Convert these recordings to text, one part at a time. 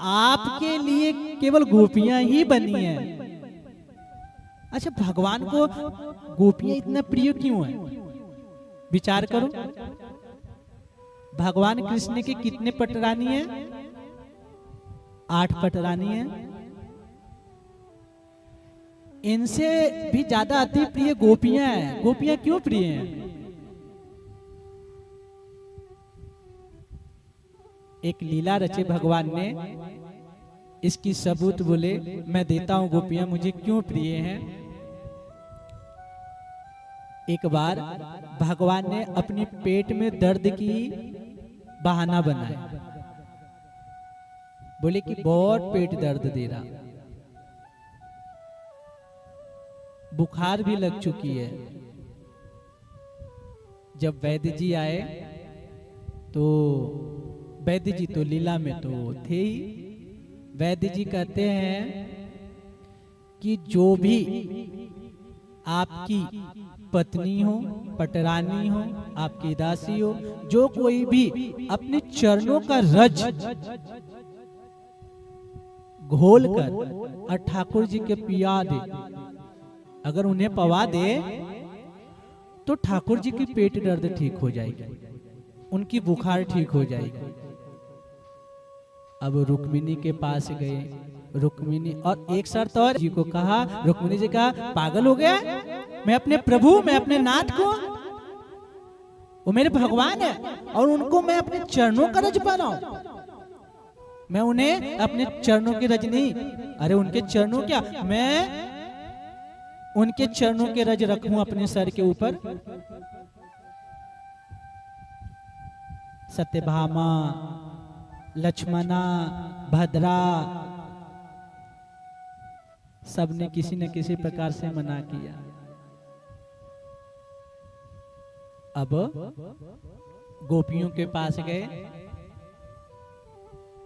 आपके लिए केवल गोपियां ही बनी हैं। अच्छा, भगवान को गोपियां इतना प्रिय क्यों है? विचार करो। भगवान कृष्ण के कितने पटरानी हैं? 8 पटरानी हैं। इनसे भी ज्यादा अति प्रिय गोपियां हैं। गोपियां क्यों प्रिय हैं? एक लीला रचे भगवान ने, इसकी सबूत बोले मैं देता हूं। गोपियां मुझे क्यों प्रिय हैं? एक बार भगवान ने अपनी पेट में दर्द की बहाना बनाया। बोले कि बहुत पेट दर्द दे रहा, बुखार भी लग चुकी है। जब वैद्य जी आए तो वैद्य जी तो लीला में तो थे ही। वैद्य जी कहते हैं कि जो भी आपकी पत्नी हो, पटरानी हो, आपकी दासी हो, जो कोई भी अपने चरणों का रज घोल कर और ठाकुर जी के पिया दे, अगर उन्हें पवा दे तो ठाकुर जी की पेट दर्द ठीक हो जाएगी, उनकी बुखार ठीक हो जाएगी। अब रुक्मिणी के पास गए। रुक्मिणी और एक शर्त और जी को कहा, रुक्मिणी जी कहा पागल हो गया, मैं अपने प्रभु, मैं अपने नाथ को, वो मेरे भगवान है और उनको मैं अपने चरणों का रज बनाऊं, मैं उन्हें अपने चरणों की रज नहीं, अरे उनके चरणों क्या, मैं उनके चरणों के रज रखूं अपने सर के ऊपर। सत्यभामा, लक्ष्मणा, भद्रा, सबने किसी न किसी प्रकार से मना किया। अब गोपियों के पास गए।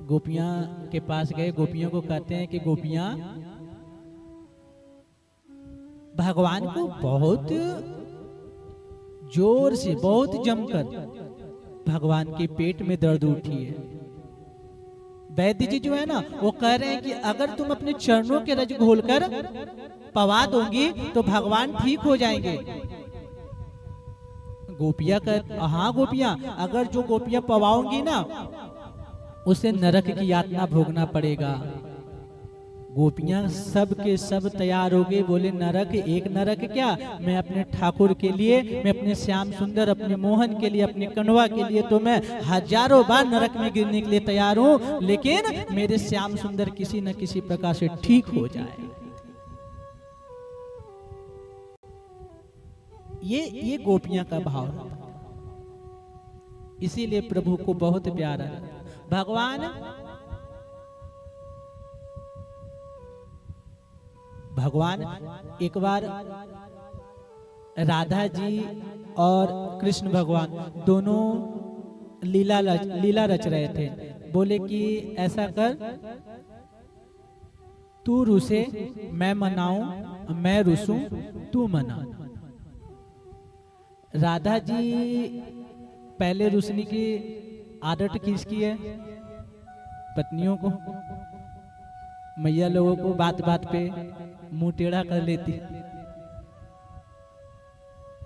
गोपियां के पास गए, गोपियों को कहते हैं कि गोपियां भगवान को बहुत जोर से, बहुत जमकर भगवान के पेट में दर्द उठी है। वैद्य जी जो है ना, वो कह रहे हैं कि अगर तुम अपने चरणों के रज घोलकर पवा दोगी तो भगवान ठीक हो जाएंगे। गोपियां कह, हाँ गोपियां, अगर जो गोपियां पवाओगी ना उसे नरक की यातना भोगना पड़ेगा। गोपियां सब के सब तैयार हो गए। बोले नरक, एक नरक क्या, मैं अपने ठाकुर के लिए, मैं अपने श्याम सुंदर, अपने मोहन के लिए, अपने कन्वा के लिए तो मैं हजारों बार नरक में गिरने के लिए तैयार हूं, लेकिन मेरे श्याम सुंदर किसी न किसी प्रकार से ठीक हो जाए। ये गोपियां का भाव था। इसीलिए प्रभु को बहुत प्यारा भगवान एक बार राधा जी और कृष्ण भगवान दोनों लीला रच रहे थे। बोले कि ऐसा कर, तू रुसे मैं मनाऊं, मैं रुसूं तू मना। राधा जी पहले रुसने की आदत किसकी है? पत्नियों को। मैया लोगों को बात बात पे मुंह टेढ़ा कर लेती।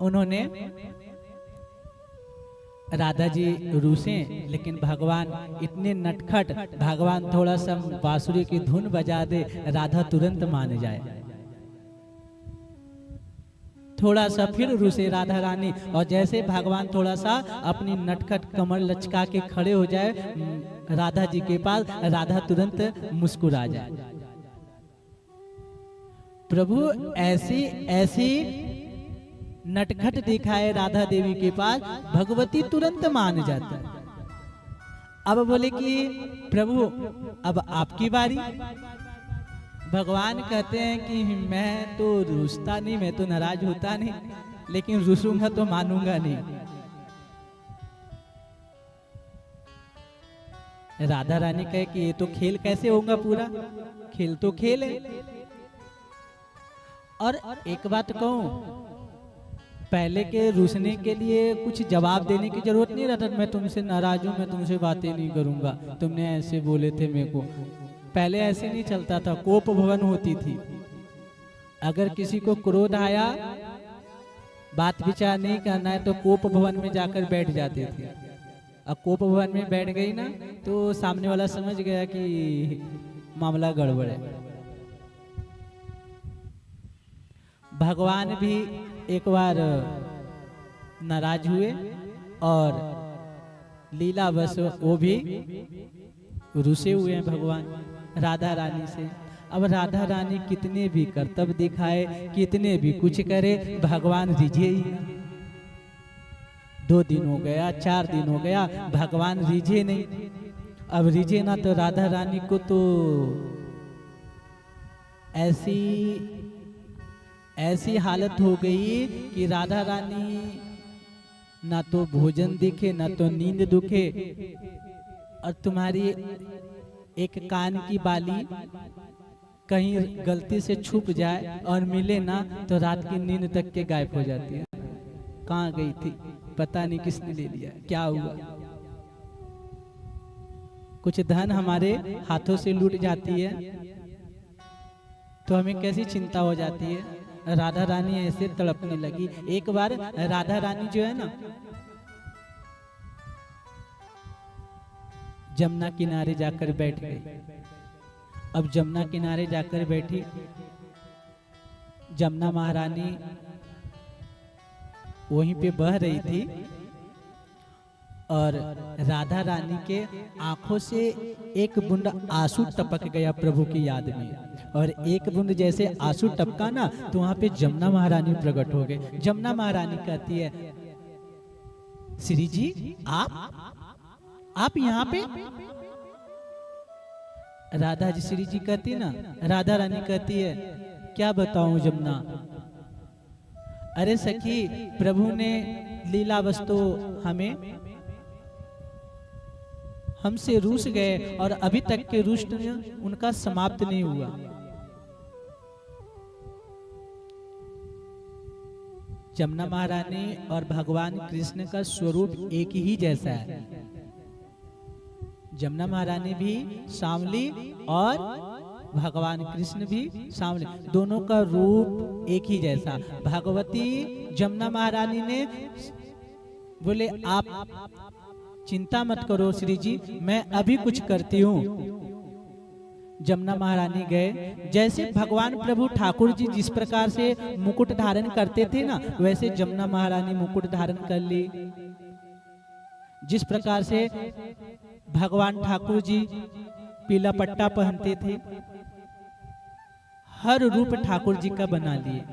उन्होंने राधा जी रूसे, लेकिन भगवान इतने नटखट, भगवान थोड़ा सा बांसुरी की धुन बजा दे, राधा तुरंत मान जाए। थोड़ा सा फिर रूसे राधा रानी, और जैसे भगवान थोड़ा सा अपनी नटखट कमर लचका के खड़े हो जाए राधा जी के पास, राधा तुरंत मुस्कुरा जाए। प्रभु ऐसी ऐसी नटखट दिखाए राधा देवी के पास, भगवती तुरंत मान जाता है। अब बोले कि प्रभु अब आपकी बारी। भगवान कहते हैं कि मैं तो रुसता नहीं, मैं तो नाराज होता नहीं, लेकिन रुसूंगा तो मानूंगा नहीं। राधा रानी कहे कि ये तो खेल कैसे होगा पूरा, खेल तो खेल है। और एक बात कहूं, पहले के रूसने के लिए कुछ जवाब देने की जरूरत नहीं रहता। मैं तुमसे नाराज हूं, मैं तुमसे बातें नहीं करूंगा, तुमने ऐसे बोले थे मेरे को, पहले ऐसे नहीं चलता था, कोप भवन होती थी। अगर किसी को क्रोध आया, बात विचार नहीं करना है, तो कोप भवन में जाकर बैठ जाते थे। अब कोप भवन में बैठ गई ना, तो सामने वाला समझ गया कि मामला गड़बड़ है। भगवान भी एक बार नाराज हुए और लीलावश वो भी रुसे हुए हैं भगवान राधा रानी से। अब राधा रानी कितने भी कर्तव्य दिखाए, कितने भी कुछ करे, भगवान रिझे ही ना। 2 दिन हो गया, 4 दिन हो गया, भगवान रिझे नहीं। अब रिझे ना तो राधा रानी को तो ऐसी हालत हो गई कि राधा रानी ना तो भोजन दिखे, ना तो नींद दुखे, और तुम्हारी एक कान की बाली कहीं गलती से छुप जाए और मिले ना तो रात की नींद तक के गायब हो जाती है। कहाँ गई थी, पता नहीं किसने ले लिया, क्या हुआ। कुछ धन हमारे हाथों से लूट जाती है तो हमें कैसी चिंता हो जाती है। राधा रानी ऐसे तड़पने लगी। एक बार राधा रानी जो है ना, जमुना किनारे जाकर बैठ गई। अब जमुना किनारे जाकर बैठी, जमुना महारानी वहीं पे बह रही थी और राधा रानी के आंखों से एक बूंद आंसू टपक गया प्रभु की याद में। और एक बूंद जैसे आंसू टपका ना, तो वहां पे जमुना महारानी प्रकट हो गए। जमुना महारानी कहती है, श्री जी आप यहाँ पे? राधा जी श्री जी कहती ना, राधा रानी कहती है, क्या बताऊं जमुना। अरे सखी, प्रभु ने लीला वस्तु हमसे रूस गए और अभी तक के रुष्ट उनका समाप्त नहीं हुआ। जमुना महारानी और भगवान कृष्ण का स्वरूप एक ही जैसा है। जमुना महारानी भी सांवली और भगवान कृष्ण भी सांवले, दोनों का रूप एक ही जैसा। भगवती जमुना महारानी ने बोले, आप चिंता मत करो श्री जी, मैं अभी कुछ करती हूँ। जमुना महारानी गए। जैसे भगवान प्रभु ठाकुर जी जिस प्रकार से मुकुट धारण करते थे ना, वैसे जमुना महारानी मुकुट धारण कर ली। जिस प्रकार से भगवान ठाकुर जी पीला पट्टा पहनते थे, हर रूप ठाकुर जी का बना लिए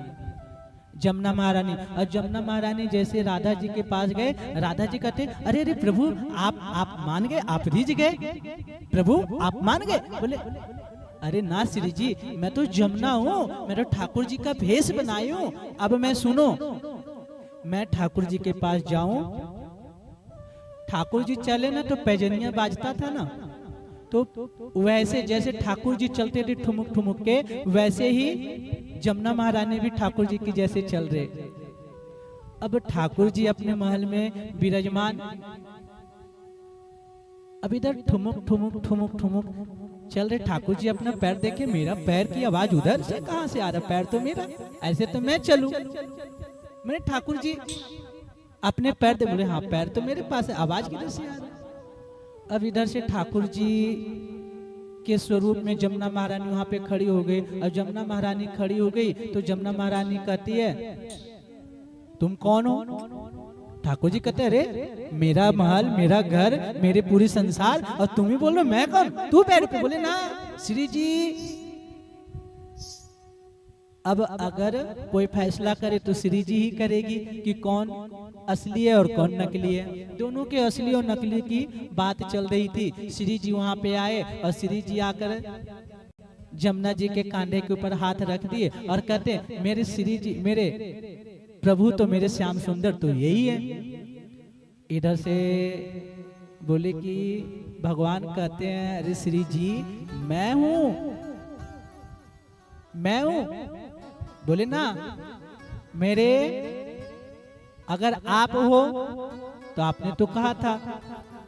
जमुना महारानी। और जमुना महारानी जैसे राधा जी के पास गए, राधा जी कहते, अरे अरे प्रभु, आप मान गए, आप रिझ गए, प्रभु आप मान गए। बोले, अरे ना श्री जी, मैं तो जमुना हूँ, मैं तो ठाकुर जी का भेष बनाई हूँ। अब मैं सुनो, मैं ठाकुर जी के पास जाऊं, ठाकुर जी चले ना तो पैजनिया बाजता था ना, तो वैसे जैसे ठाकुर जी चलते थे ठुमुक ठुमुक के, वैसे ही जमुना महारानी भी ठाकुर जी की जैसे चल रहे। अब ठाकुर जी अपने महल में विराजमान, अब इधर ठुमुक ठुमुक ठुमुक ठुमुक चल रहे। ठाकुर जी अपना पैर देखे, मेरा पैर की आवाज उधर से कहां से आ रहा, पैर तो मेरा, ऐसे तो मैं चलूं। मेरे ठाकुर जी अपने पैर दे, बोले हाँ पैर तो मेरे पास है, आवाज किधर से आ रहा। अब इधर से ठाकुर जी के स्वरूप में जमुना महारानी वहां पे खड़ी हो गई। और जमुना महारानी खड़ी हो गई तो जमुना महारानी कहती है, तुम कौन हो? ठाकुर जी कहते, अरे मेरा महल, मेरा घर, मेरे पूरी संसार, और तुम ही बोल रहे मैं कौन? तू पैर पे। बोले ना श्री जी, अब अगर कोई फैसला करे तो श्री जी ही करेगी कि कौन असली है और कौन नकली है। दोनों के असली और नकली की बात चल रही थी। श्री जी वहां पे आए और श्री जी आकर जमुना जी के कांधे के ऊपर हाथ रख दिए और कहते, मेरे श्री जी, मेरे प्रभु तो मेरे श्याम सुंदर तो यही है। इधर से बोले कि भगवान कहते हैं, अरे श्री जी मैं हूं, मैं हूं। बोले ना, मेरे अगर आप हो तो आपने तो कहा था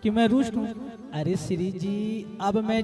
कि मैं रुष्ट हूं। अरे श्री जी, अब मैं